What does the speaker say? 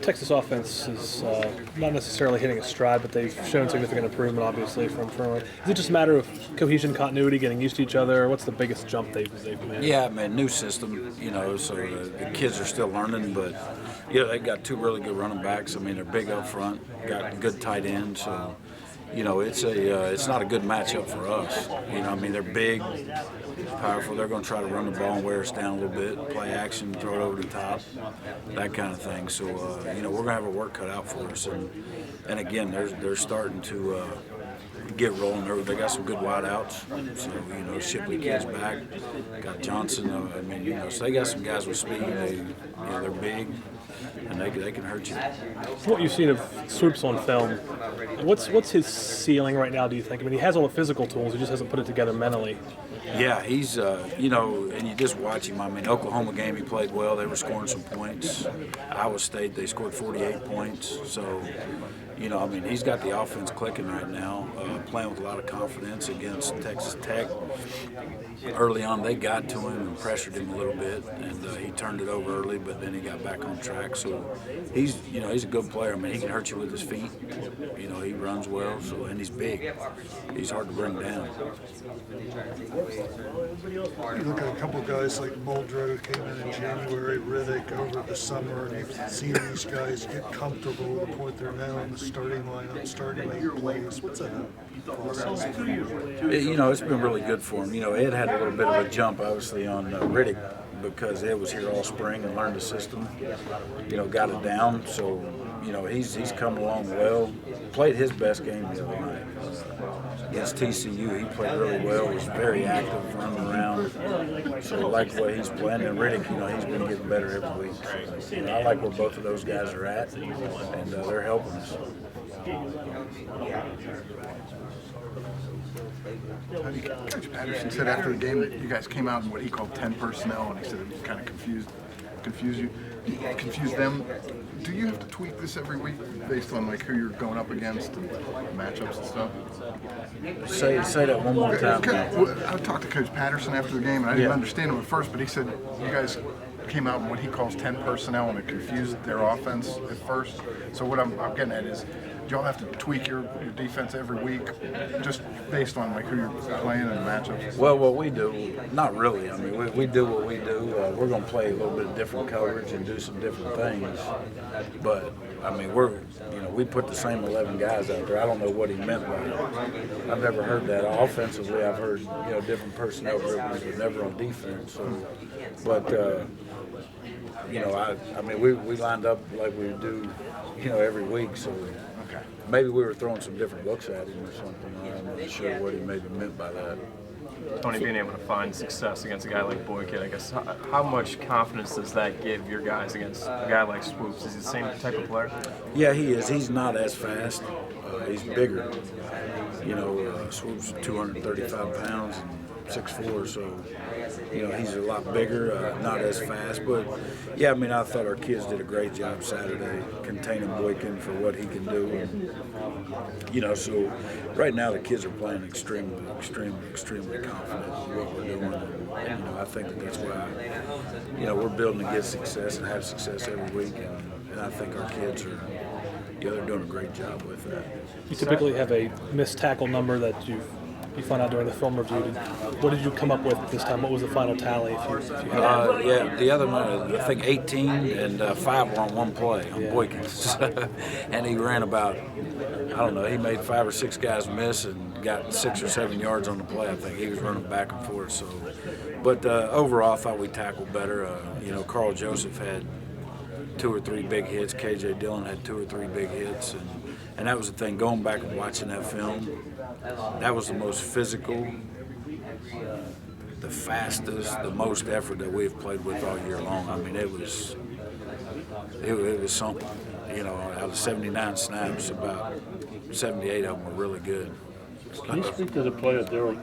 Texas offense is not necessarily hitting a stride, but they've shown significant improvement, obviously, from is it just a matter of cohesion, continuity, getting used to each other? What's the biggest jump they've made? Yeah, man, new system, so the kids are still learning, but, they got two really good running backs. I mean, they're big up front, got good tight ends, so, it's not a good matchup for us. They're big, powerful. They're going to try to run the ball and wear us down a little bit, play action, throw it over the top, that kind of thing. So, we're going to have our work cut out for us. And again, they're starting to get rolling. They got some good wideouts. So, Shipley kid's back. Got Johnson. So they got some guys with speed. They're big, and they can hurt you. From what you've seen of Swoops on film, what's his ceiling right now, do you think? I mean, he has all the physical tools. He just hasn't put it together mentally. Yeah, he's, and you just watch him. I mean, Oklahoma game, he played well. They were scoring some points. Iowa State, they scored 48 points. So, he's got the offense clicking right now, playing with a lot of confidence against Texas Tech. Early on, they got to him and pressured him a little bit, and he turned it over early, but then he got back on track. So he's a good player. I mean, he can hurt you with his feet. He runs well, and he's big. He's hard to bring down. You look at a couple of guys like Muldrow came in January, Riddick over the summer, and you've seen these guys get comfortable to the point they're now in the starting lineup, starting 8 plays. What's that process? It's been really good for him. Ed had a little bit of a jump, obviously, on Riddick because Ed was here all spring and learned the system. Got it down. So, he's come along well. Played his best game the other night. Against TCU, he played really well. Was very active, running around. So I like the way he's playing. And Riddick, he's been getting better every week. So, I like where both of those guys are at, and they're helping us. Coach Patterson said after the game that you guys came out in what he called 10 personnel, and he said it kind of confused you. Confuse them. Do you have to tweak this every week based on who you're going up against and matchups and stuff? Say that one more time. I talked to Coach Patterson after the game, and I didn't understand him at first, but he said you guys came out in what he calls 10 personnel, and it confused their offense at first. So what I'm getting at is, do y'all have to tweak your defense every week just based on who you're playing and matchups? Well, what we do, not really. I mean, we do what we do. We're going to play a little bit of different coverage and do some different things. But, I mean, we put the same 11 guys out there. I don't know what he meant by it. I've never heard that. Offensively, I've heard, different personnel groups, but never on defense. So, but, we lined up like we do, every week. So maybe we were throwing some different looks at him or something. I'm not sure what he maybe meant by that. Tony, being able to find success against a guy like Boykin, I guess, how much confidence does that give your guys against a guy like Swoops? Is he the same type of player? Yeah, he is. He's not as fast. He's bigger. Swoops 235 pounds and 6'4", so he's a lot bigger, not as fast. But yeah, I mean, I thought our kids did a great job Saturday containing Boykin for what he can do. And, so right now the kids are playing extremely confident in what we're doing. And I think that's why, we're building to get success and have success every week. And I think our kids are, they're doing a great job with that. You typically have a missed tackle number that you find out during the film review. What did you come up with this time? What was the final tally? If you had the other night, I think 18 and 5 were on one play on Boykins. And he ran about, he made 5 or 6 guys miss and got 6 or 7 yards on the play. I think he was running back and forth. So, but overall, I thought we tackled better. Carl Joseph had 2 or 3 big hits. KJ Dillon had 2 or 3 big hits. And that was the thing, going back and watching that film, that was the most physical, the fastest, the most effort that we've played with all year long. I mean, it was something. Out of 79 snaps, about 78 of them were really good. Can you speak to the play of Terrell